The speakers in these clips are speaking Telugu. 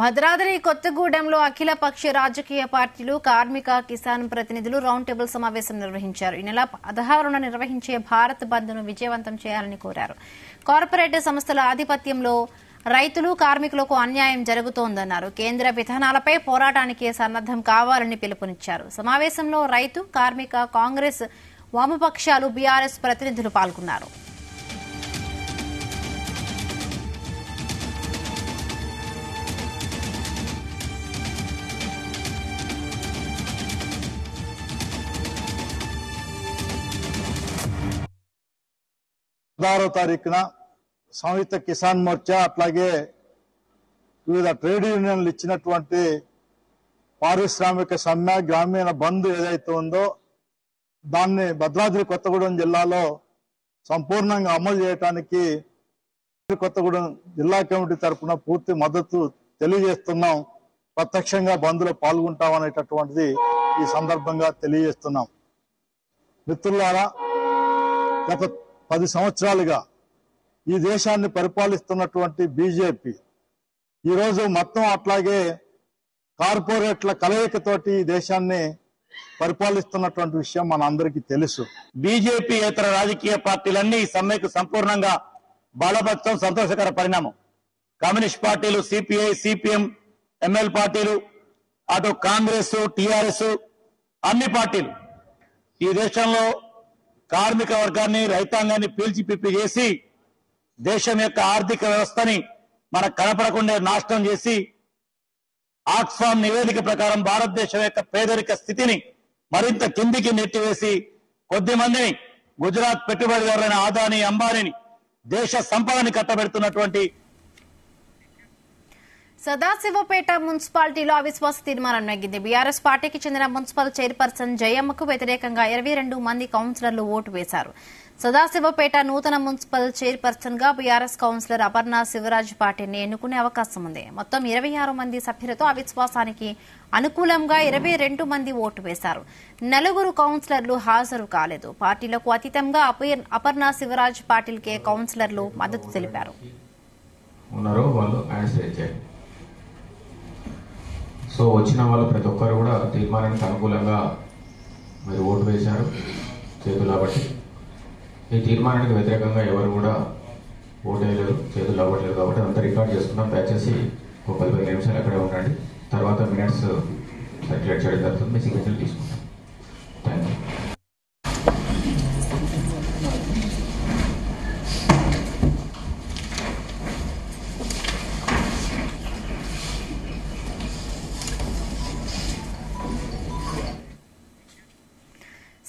భద్రాద్రి కొత్తగూడెంలో అఖిలపక్ష రాజకీయ పార్టీలు కార్మిక కిసాన్ ప్రతినిధులు రౌండ్ టేబుల్ సమావేశం నిర్వహించారు. ఈ నెల 16న నిర్వహించే భారత్ బంద్ను విజయవంతం చేయాలని కోరారు. కార్పొరేట్ సంస్థల ఆధిపత్యంలో రైతులు కార్మికులకు అన్యాయం జరుగుతోందన్నారు. కేంద్ర విధానాలపై పోరాటానికి సన్నద్దం కావాలని పిలుపునిచ్చారు. సమావేశంలో రైతు, కార్మిక, కాంగ్రెస్, వామపక్షాలు, బీఆర్ఎస్ ప్రతినిధులు పాల్గొన్నారు. తారీఖున సంయుక్త కిసాన్ మోర్చా అట్లాగే వివిధ ట్రేడ్ యూనియన్లు ఇచ్చినటువంటి పారిశ్రామిక సమ్మె గ్రామీణ బంద్ ఏదైతే ఉందో దాన్ని భద్రాద్రి కొత్తగూడెం జిల్లాలో సంపూర్ణంగా అమలు చేయడానికి కొత్తగూడెం జిల్లా కమిటీ తరఫున పూర్తి మద్దతు తెలియజేస్తున్నాం. ప్రత్యక్షంగా బంద్లో పాల్గొంటాం అనేటటువంటిది ఈ సందర్భంగా తెలియజేస్తున్నాం. మిత్రులారా, గత 10 సంవత్సరాలుగా ఈ దేశాన్ని పరిపాలిస్తున్నటువంటి బీజేపీ ఈరోజు మొత్తం అట్లాగే కార్పొరేట్ల కలయికతోటి ఈ దేశాన్ని పరిపాలిస్తున్నటువంటి విషయం మన అందరికీ తెలుసు. బీజేపీ ఇతర రాజకీయ పార్టీలన్నీ ఈ సమ్మెకు సంపూర్ణంగా బలపరచడం సంతోషకర పరిణామం. కమ్యూనిస్ట్ పార్టీలు, సిపిఐ, సిపిఎం, ఎంఎల్ పార్టీలు, అటు కాంగ్రెస్, టీఆర్ఎస్ అన్ని పార్టీలు ఈ దేశంలో కార్మిక వర్గాన్ని, రైతాంగాన్ని పీల్చి పిప్పి చేసి దేశం యొక్క ఆర్థిక వ్యవస్థని మనకు కనపడకుండా నాశనం చేసి ఆక్స్ఫామ్ నివేదిక ప్రకారం భారతదేశం యొక్క పేదరిక స్థితిని మరింత కిందికి నెట్టివేసి కొద్ది మందిని గుజరాత్ పెట్టుబడిదారులైన ఆదాని, అంబానీని దేశ సంపదని కట్టబెడుతున్నటువంటి సదాశివపేట మున్సిపాలిటీలో అవిశ్వాస తీర్మానం నెగ్గింది. బీఆర్ఎస్ పార్టీకి చెందిన మున్సిపల్ చైర్పర్సన్ జయమ్మకు వ్యతిరేకంగా 22 మంది కౌన్సిలర్లు ఓటు వేశారు. సదాశివపేట నూతన మున్సిపల్ చైర్పర్సన్ గా బీఆర్ఎస్ కౌన్సిలర్ అపర్ణ శివరాజ్ పార్టీని ఎన్నుకునే అవకాశం ఉంది. మొత్తం 26 మంది సభ్యులతో అవిశ్వాసానికి అనుకూలంగా 22 మంది ఓటు వేశారు. 4 కౌన్సిలర్లు హాజరు కాలేదు. పార్టీలకు అతీతంగా అపర్ణ శివరాజ్ పార్టీలకే కౌన్సిలర్లు మద్దతు తెలిపారు. సో వచ్చిన వాళ్ళు ప్రతి ఒక్కరు కూడా తీర్మానానికి అనుకూలంగా మరి ఓటు వేశారు చేతులు కాబట్టి. ఈ తీర్మానానికి వ్యతిరేకంగా ఎవరు కూడా ఓటు వేయలేరు, చేతులు అవ్వట్లేదు. కాబట్టి అంతా రికార్డ్ చేసుకున్నాం. దయచేసి ఒక 15 నిమిషాలు అక్కడే ఉండండి. తర్వాత మినిట్స్ సర్క్యులేట్ చేయడం జరుగుతుంది. మీ సిగ్నేచర్లు తీసుకుంటాం. Thank you.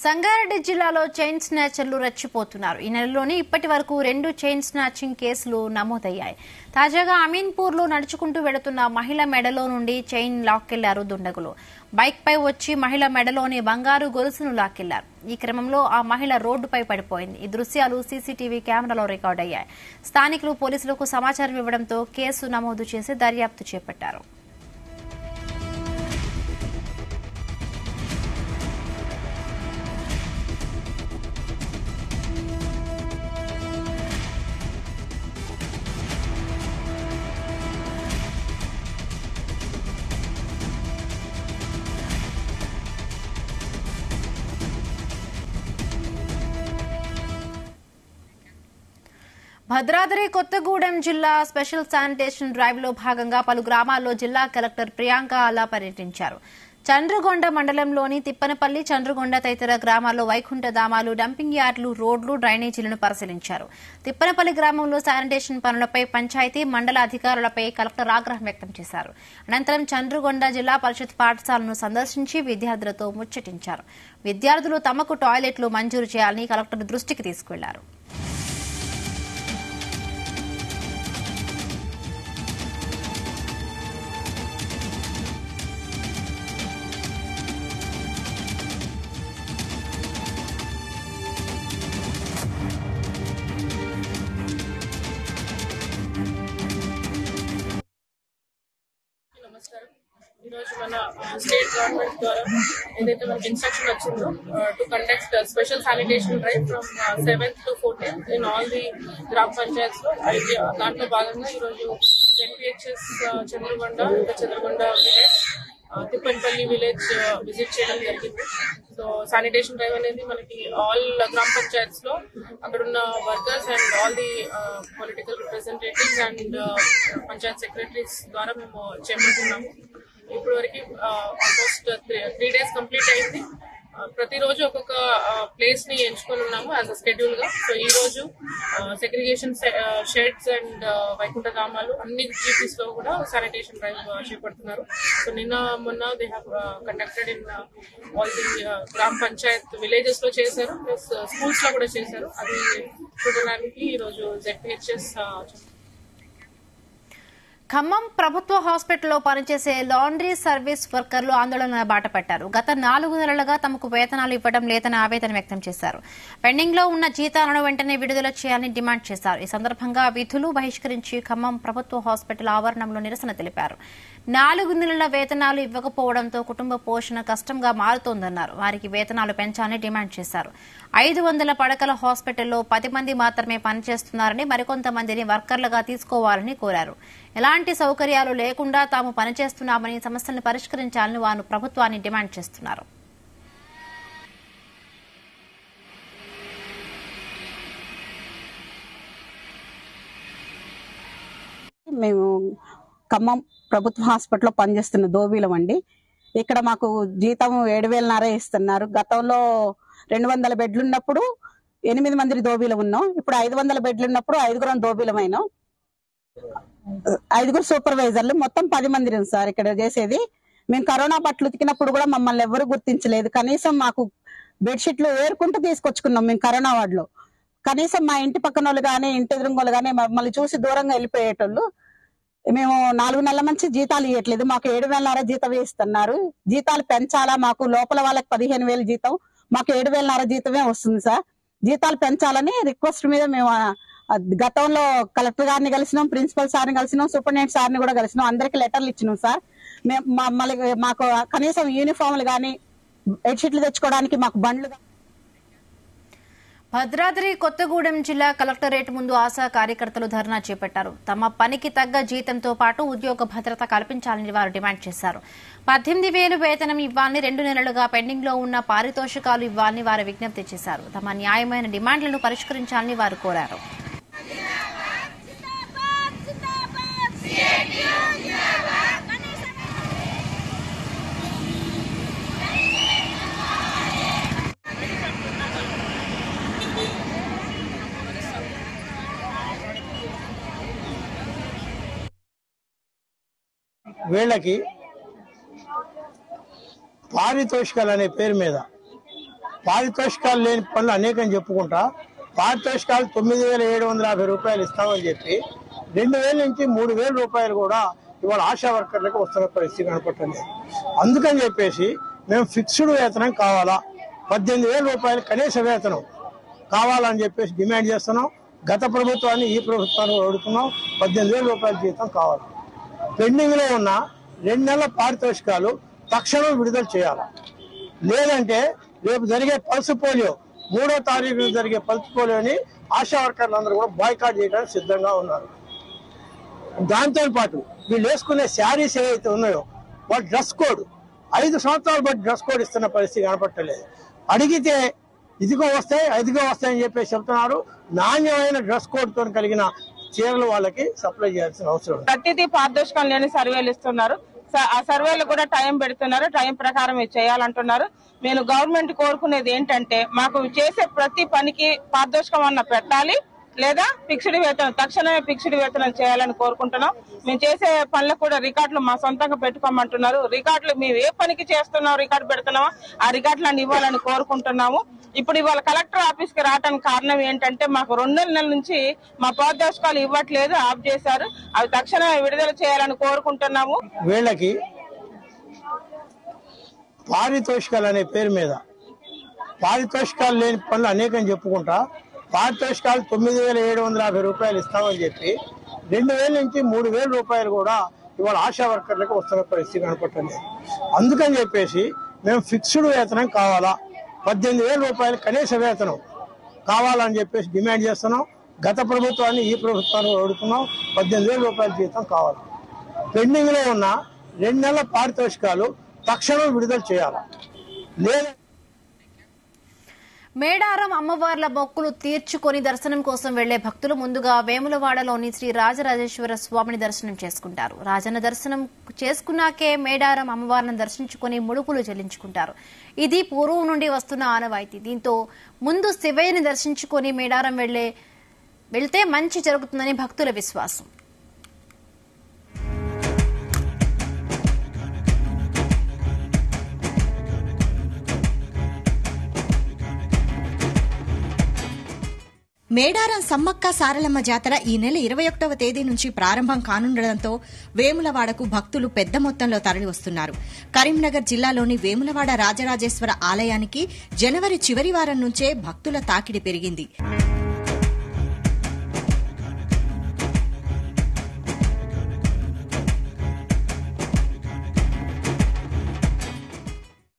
సంగారెడ్డి జిల్లాలో చైన్ స్నాచర్లు రెచ్చిపోతున్నారు. ఈ నెలలోనే ఇప్పటి వరకు 2 చైన్ స్నాచింగ్ కేసులు నమోదయ్యాయి. తాజాగా అమీన్పూర్లో నడుచుకుంటూ వెళుతున్న మహిళ మెడలో నుండి చైన్ లాక్కెళ్లారు దుండగులు. బైక్ పై వచ్చి మహిళ మెడలోని బంగారు గొలుసును లాక్కెళ్లారు. ఈ క్రమంలో ఆ మహిళ రోడ్డుపై పడిపోయింది. ఈ దృశ్యాలు సీసీటీవీ కెమెరాలో రికార్డయ్యాయి. స్థానికులు పోలీసులకు సమాచారం ఇవ్వడంతో కేసు నమోదు చేసి దర్యాప్తు చేపట్టారు. భద్రాద్రి కొత్తగూడెం జిల్లా స్పెషల్ శానిటేషన్ డ్రైవ్ లో భాగంగా పలు గ్రామాల్లో జిల్లా కలెక్టర్ ప్రియాంక అలా పర్యటించారు. చంద్రగొండ మండలంలోని తిప్పనపల్లి, చంద్రగొండ తదితర గ్రామాల్లో వైకుంఠధామాలు, డంపింగ్ యార్డులు, రోడ్లు, డ్రైనేజీలను పరిశీలించారు. తిప్పనపల్లి గ్రామంలో శానిటేషన్ పనులపై పంచాయతీ, మండల అధికారులపై కలెక్టర్ ఆగ్రహం వ్యక్తం చేశారు. అనంతరం చంద్రగొండ జిల్లా పరిషత్ పాఠశాలను సందర్శించి విద్యార్థులతో ముచ్చటించారు. విద్యార్థులు తమకు టాయిలెట్లు మంజూరు చేయాలని కలెక్టర్ దృష్టికి తీసుకెళ్లారు. మన స్టేట్ గవర్నమెంట్ ద్వారా ఏదైతే మనకి ఇన్స్ట్రక్షన్ వచ్చిందో to conduct special sanitation drive from 7th to 14th in all the grama panchayats లో దాంట్లో భాగంగా ఈరోజు ZPHS Chandragonda village Thippanpalli village visit చేయడం జరిగింది. సో శానిటేషన్ డ్రైవ్ అనేది మనకి ఆల్ గ్రామ పంచాయత్స్ లో అక్కడున్న workers and all the political representatives and Panchayat secretaries ద్వారా మేము చేపడుతున్నాము. ఇప్పటి వరకు ఆల్మోస్ట్ 3 days కంప్లీట్ అయింది. ప్రతిరోజు ఒక్కొక్క ప్లేస్ ని ఎంచుకొని ఉన్నాము యాజ్ అ షెడ్యూల్ గా. సో ఈ రోజు సెగ్రిగేషన్ షెడ్స్ అండ్ వైకుంఠ ధామాలు అన్ని జీపీస్ లో కూడా శానిటేషన్ డ్రైవ్ చేపడుతున్నారు. సో నిన్న మొన్న they have conducted in all the గ్రామ పంచాయత్ విలేజెస్ లో చేశారు, ప్లస్ స్కూల్స్ లో కూడా చేశారు. అది చూడడానికి ఈ రోజు జెడ్పీహెచ్ఎస్ ఖమ్మం ప్రభుత్వ హాస్పిటల్లో పనిచేసే లాండ్రీ సర్వీస్ వర్కర్లు ఆందోళన బాటపట్టారు. గత 4 నెలలుగా తమకు వేతనాలు ఇవ్వడం లేదని ఆవేదన వ్యక్తం చేశారు. పెండింగ్ లో ఉన్న జీతాలను వెంటనే విడుదల చేయాలని డిమాండ్ చేశారు. ఈ సందర్భంగా విధులు బహిష్కరించి ఖమ్మం ప్రభుత్వ హాస్పిటల్ ఆవరణంలో నిరసన తెలిపారు. 4 నెలల వేతనాలు ఇవ్వకపోవడంతో కుటుంబ పోషణ కష్టంగా మారుతోందన్నారు. వారికి వేతనాలు పెంచాలని డిమాండ్ చేశారు. 500 పడకల హాస్పిటల్లో 10 మంది మాత్రమే పనిచేస్తున్నారని, మరికొంతమందిని వర్కర్లుగా తీసుకోవాలని కోరారు. ఎలాంటి సౌకర్యాలు లేకుండా తాము పనిచేస్తున్నామని, సమస్యలను పరిష్కరించాలని వారు ప్రభుత్వాన్ని డిమాండ్ చేస్తున్నారు. మేము ఖమ్మం ప్రభుత్వ హాస్పిటల్లో పనిచేస్తున్న దోబీలం అండి. ఇక్కడ మాకు జీతం 7,500 ఇస్తున్నారు. గతంలో 200 బెడ్లు ఉన్నప్పుడు 8 మంది దోబీలం ఉన్నాం. ఇప్పుడు 500 బెడ్లు ఉన్నప్పుడు 5 దోబీలమైనాం. 5 సూపర్వైజర్లు, మొత్తం 10 మంది సార్ ఇక్కడ చేసేది. మేము కరోనా బట్టలు ఉతికినప్పుడు కూడా మమ్మల్ని ఎవరు గుర్తించలేదు. కనీసం మాకు బెడ్షీట్లు ఏరుకుంటూ తీసుకొచ్చుకున్నాం మేము కరోనా వార్డులో. కనీసం మా ఇంటి పక్కన వాళ్ళు కానీ ఇంటి ఎదురుగోళ్ళు కానీ మమ్మల్ని చూసి దూరంగా వెళ్ళిపోయేటోళ్ళు. మేము 4 నెలల నుంచి జీతాలు ఇవ్వట్లేదు. మాకు 7,500 జీతం ఇస్తున్నారు. జీతాలు పెంచాలా? మాకు లోపల వాళ్ళకి 15,000 జీతం, మాకు 7,500 జీతమే వస్తుంది సార్. జీతాలు పెంచాలని రిక్వెస్ట్ మీద మేము గతంలో కలెక్టర్ గారిని కలిసినాం, ప్రిన్సిపల్ సార్ని కలిసినాం, సూపరింటెండెంట్ సార్ని కూడా కలిసినాం. అందరికి లెటర్లు ఇచ్చినాం సార్. మళ్ళీ మాకు కనీసం యూనిఫామ్లు కానీ బెడ్షీట్లు తెచ్చుకోవడానికి మాకు బండ్లు. భద్రాద్రి కొత్తగూడెం జిల్లా కలెక్టరేట్ ముందు ఆశా కార్యకర్తలు ధర్నా చేపట్టారు. తమ పనికి తగ్గ జీతంతో పాటు ఉద్యోగ భద్రత కల్పించాలని వారు డిమాండ్ చేశారు. 18,000 వేతనం ఇవ్వాలని, 2 నెలలుగా పెండింగ్ లో ఉన్న పారితోషికాలు ఇవ్వాలని వారు విజ్ఞప్తి చేశారు. తమ న్యాయమైన డిమాండ్లను పరిష్కరించాలని వారు కోరారు. వీళ్ళకి పారితోషికాలు అనే పేరు మీద పారితోషికాలు లేని పనులు అనేకం చెప్పుకుంటా పారితోషికాలు 9,750 రూపాయలు ఇస్తామని చెప్పి 2,000 నుంచి 3,000 రూపాయలు కూడా ఇవాళ ఆశా వర్కర్లకు వస్తున్న పరిస్థితి కనపడుతుంది. అందుకని చెప్పేసి మేము ఫిక్స్డ్ వేతనం కావాలా, 18,000 రూపాయలు కనీస వేతనం కావాలని చెప్పేసి డిమాండ్ చేస్తున్నాం. గత ప్రభుత్వాన్ని ఈ ప్రభుత్వాన్ని అడుగుతున్నాం. 18,000 రూపాయల జీతం కావాలి. పెండింగ్ లో ఉన్న 2 నెలల పారితోషికాలు తక్షణం విడుదల చేయాలి. లేదంటే రేపు జరిగే పల్స్ పోలియో 3వ తారీఖున జరిగే పల్స్ పోలియోని ఆశా వర్కర్లు అందరూ కూడా బాయ్కాట్ చేయడానికి సిద్ధంగా ఉన్నారు. దాంతో పాటు వీళ్ళు వేసుకునే శారీస్ ఏవైతే ఉన్నాయో వాళ్ళ డ్రెస్ కోడ్ 5 సంవత్సరాలు బట్టి డ్రెస్ కోడ్ ఇస్తున్న పరిస్థితి కనపట్టలేదు. అడిగితే ఇదిగో వస్తాయని చెప్పేసి చెప్తున్నారు. నాణ్యమైన డ్రెస్ కోడ్ తో కలిగిన చీరలు వాళ్ళకి సప్లై చేయాల్సిన అవసరం. ప్రతిదీ పారదర్శకం లేని సర్వేలు ఇస్తున్నారు. ఆ సర్వేలు కూడా టైం పెడుతున్నారు. టైం ప్రకారం చేయాలంటున్నారు. నేను గవర్నమెంట్ కోరుకునేది ఏంటంటే మాకు చేసే ప్రతి పనికి పారదర్శకం అన్న పెట్టాలి, లేదా ఫిక్స్డ్ వేతనం తక్షణమే ఫిక్స్డ్ వేతనం చేయాలని కోరుకుంటున్నాం. మేము చేసే పనులకు కూడా రికార్డులు మా సొంతంగా పెట్టుకోమంటున్నారు. రికార్డులు మేము ఏ పనికి చేస్తున్నాం రికార్డు పెడుతున్నామో ఆ రికార్డులను ఇవ్వాలని కోరుకుంటున్నాము. ఇప్పుడు ఇవాళ కలెక్టర్ ఆఫీస్ కి రావడానికి కారణం ఏంటంటే మాకు 2 నెలల నుంచి మా పారదర్శకాలు ఇవ్వట్లేదు, ఆఫ్ చేశారు. అవి తక్షణమే విడుదల చేయాలని కోరుకుంటున్నాము. వీళ్ళకి పారితోషికాలు అనే పేరు మీద పారితోషికాలు లేని పనులు అనేకం చెప్పుకుంటా పారితోషికాలు 9,750 రూపాయలు ఇస్తామని చెప్పి 2,000 నుంచి 3,000 రూపాయలు కూడా ఇవాళ ఆశా వర్కర్లకు వస్తున్న పరిస్థితి కనపడుతుంది. అందుకని చెప్పేసి మేము ఫిక్స్డ్ వేతనం కావాలా, 18,000 రూపాయలు కనీస వేతనం కావాలని చెప్పేసి డిమాండ్ చేస్తున్నాం. గత ప్రభుత్వాన్ని ఈ ప్రభుత్వాన్ని అడుగుతున్నాం. 18,000 రూపాయల జీతం కావాలి. పెండింగ్ లో ఉన్న 2 నెలల పారితోషికాలు తక్షణం విడుదల చేయాలి. లేదా మేడారం అమ్మవార్ల మొక్కులు తీర్చుకొని దర్శనం కోసం వెళ్లే భక్తులు ముందుగా వేములవాడలోని శ్రీ రాజరాజేశ్వర స్వామిని దర్శనం చేసుకుంటారు. రాజన్న దర్శనం చేసుకున్నాకే మేడారం అమ్మవార్లను దర్శించుకుని ముడుపులు చెల్లించుకుంటారు. ఇది పూర్వం నుండి వస్తున్న ఆనవాయితీ. దీంతో ముందు శివయ్యని దర్శించుకుని మేడారం వెళ్తే మంచి జరుగుతుందని భక్తుల విశ్వాసం. మేడారం సమ్మక్క సారలమ్మ జాతర ఈ నెల 21వ తేదీ నుంచి ప్రారంభం కానుండటంతో వేములవాడకు భక్తులు పెద్ద మొత్తంలో తరలివస్తున్నారు. కరీంనగర్ జిల్లాలోని వేములవాడ రాజరాజేశ్వర ఆలయానికి జనవరి చివరి వారం నుంచే భక్తుల తాకిడి పెరిగింది.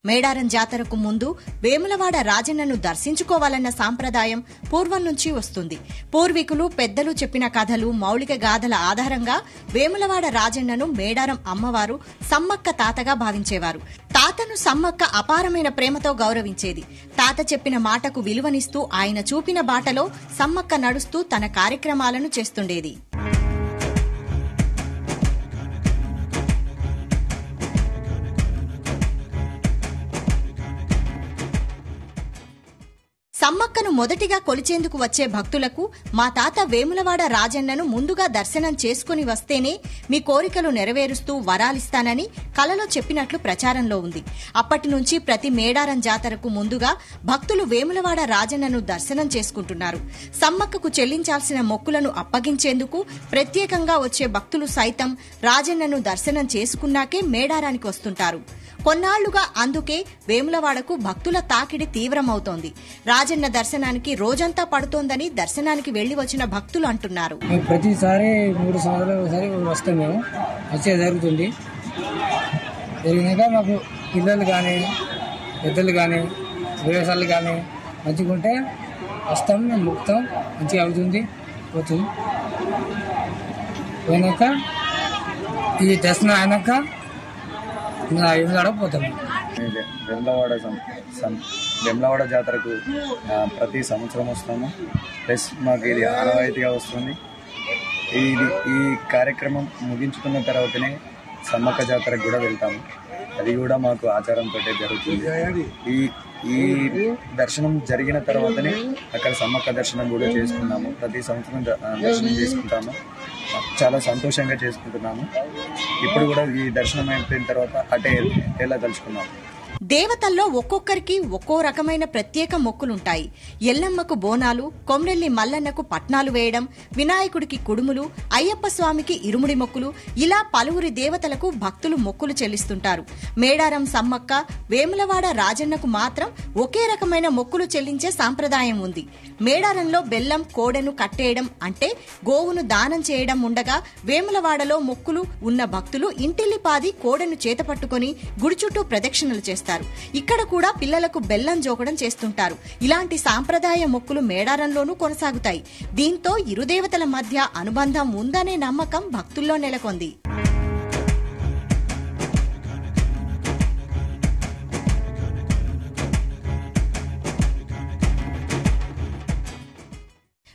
మేడారం జాతరకు ముందు వేములవాడ రాజన్నను దర్శించుకోవాలన్న సాంప్రదాయం పూర్వం నుంచి వస్తుంది. పూర్వీకులు పెద్దలు చెప్పిన కథలు, మౌలిక గాథల ఆధారంగా వేములవాడ రాజన్నను మేడారం అమ్మవారు సమ్మక్క తాతగా భావించేవారు. తాతను సమ్మక్క అపారమైన ప్రేమతో గౌరవించేది. తాత చెప్పిన మాటకు విలువనిస్తూ ఆయన చూపిన బాటలో సమ్మక్క నడుస్తూ తన కార్యక్రమాలను చేస్తుండేది. సమ్మక్కను మొదటిగా కొలిచేందుకు వచ్చే భక్తులకు మా తాత వేములవాడ రాజన్నను ముందుగా దర్శనం చేసుకుని వస్తేనే మీ కోరికలు నెరవేరుస్తూ వరాలిస్తానని కలలో చెప్పినట్లు ప్రచారంలో ఉంది. అప్పటి నుంచి ప్రతి మేడారం జాతరకు ముందుగా భక్తులు వేములవాడ రాజన్నను దర్శనం చేసుకుంటున్నారు. సమ్మక్కకు చెల్లించాల్సిన మొక్కులను అప్పగించేందుకు ప్రత్యేకంగా వచ్చే భక్తులు సైతం రాజన్నను దర్శనం చేసుకున్నాకే మేడారానికి వస్తుంటారు. కొన్నాళ్లుగా అందుకే వేములవాడకు భక్తుల తాకిడి తీవ్రమవుతోంది. రాజన్న దర్శనానికి రోజంతా పడుతోందని దర్శనానికి వెళ్లి వచ్చిన భక్తులు అంటున్నారు. ప్రతిసారి 3 సంవత్సరాలు ఒకసారి వస్తాం. మేము వచ్చే జరుగుతుంది. జరిగినాక మాకు పిల్లలు కానీ పెద్దలు కానీ వ్యవసాయాలు కానీ మంచిగా ఉంటే వస్తాం. మేము మొత్తం మంచిగా అవుతుంది పోతుంది. పోయినాక ఈ దర్శనం అయినాక వేములవాడ జాతరకు ప్రతి సంవత్సరం వస్తాము. ప్లస్ మాకు ఇది ఆనవాయితీగా వస్తుంది. ఈ కార్యక్రమం ముగించుకున్న తర్వాతనే సమ్మక్క జాతరకు కూడా వెళ్తాము. అది కూడా మాకు ఆచారంతో జరుగుతుంది. ఈ దర్శనం జరిగిన తర్వాతనే అక్కడ సమ్మక్క దర్శనం కూడా చేసుకున్నాము. ప్రతి సంవత్సరం దర్శనం చేసుకుంటాము. చాలా సంతోషంగా చేసుకుంటున్నాము. ఇప్పుడు కూడా ఈ దర్శనం అయిపోయిన తర్వాత అటే ఎలా తలుచుకున్నాము. దేవతల్లో ఒక్కొక్కరికి ఒక్కో రకమైన ప్రత్యేక మొక్కులుంటాయి. ఎల్లమ్మకు బోనాలు, కొమ్రెల్లి మల్లన్నకు పట్నాలు వేయడం, వినాయకుడికి కుడుములు, అయ్యప్ప స్వామికి ఇరుముడి మొక్కులు, ఇలా పలువురి దేవతలకు భక్తులు మొక్కులు చెల్లిస్తుంటారు. మేడారం సమ్మక్క, వేములవాడ రాజన్నకు మాత్రం ఒకే రకమైన మొక్కులు చెల్లించే సాంప్రదాయం ఉంది. మేడారంలో బెల్లం, కోడెను కట్టేయడం అంటే గోవును దానం చేయడం ఉండగా, వేములవాడలో మొక్కులు ఉన్న భక్తులు ఇంటిల్లిపాది కోడెను చేతపట్టుకుని గుడి చుట్టూ ప్రదక్షిణలు చేస్తారు. ఇక్కడ కూడా పిల్లలకు బెల్లం జోకడం చేస్తుంటారు. ఇలాంటి సాంప్రదాయ మొక్కులు మేడారంలోనూ కొనసాగుతాయి. దీంతో ఇరు దేవతల మధ్య అనుబంధం ఉందనే నమ్మకం భక్తుల్లో నెలకొంది.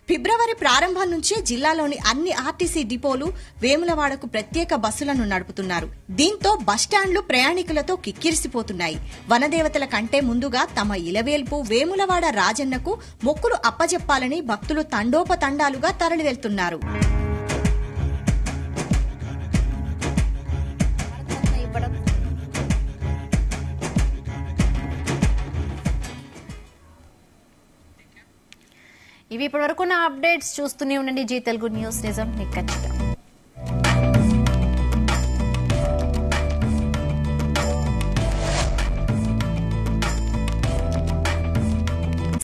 ఫిబ్రవరి ప్రారంభం నుంచే జిల్లాలోని అన్ని ఆర్టీసీ డిపోలు వేములవాడకు ప్రత్యేక బస్సులను నడుపుతున్నారు. దీంతో బస్టాండ్లు ప్రయాణికులతో కిక్కిరిసిపోతున్నాయి. వనదేవతల కంటే ముందుగా తమ ఇలవేల్పు వేములవాడ రాజన్నకు మొక్కులు అప్పజెప్పాలని భక్తులు తండోపతండాలుగా తరలి వెళ్తున్నారు. ఇవి ఇప్పటివరకున్న అప్డేట్స్. చూస్తూనే ఉండండి జీ తెలుగు న్యూస్. నిజం నిక్కచ్చిగా.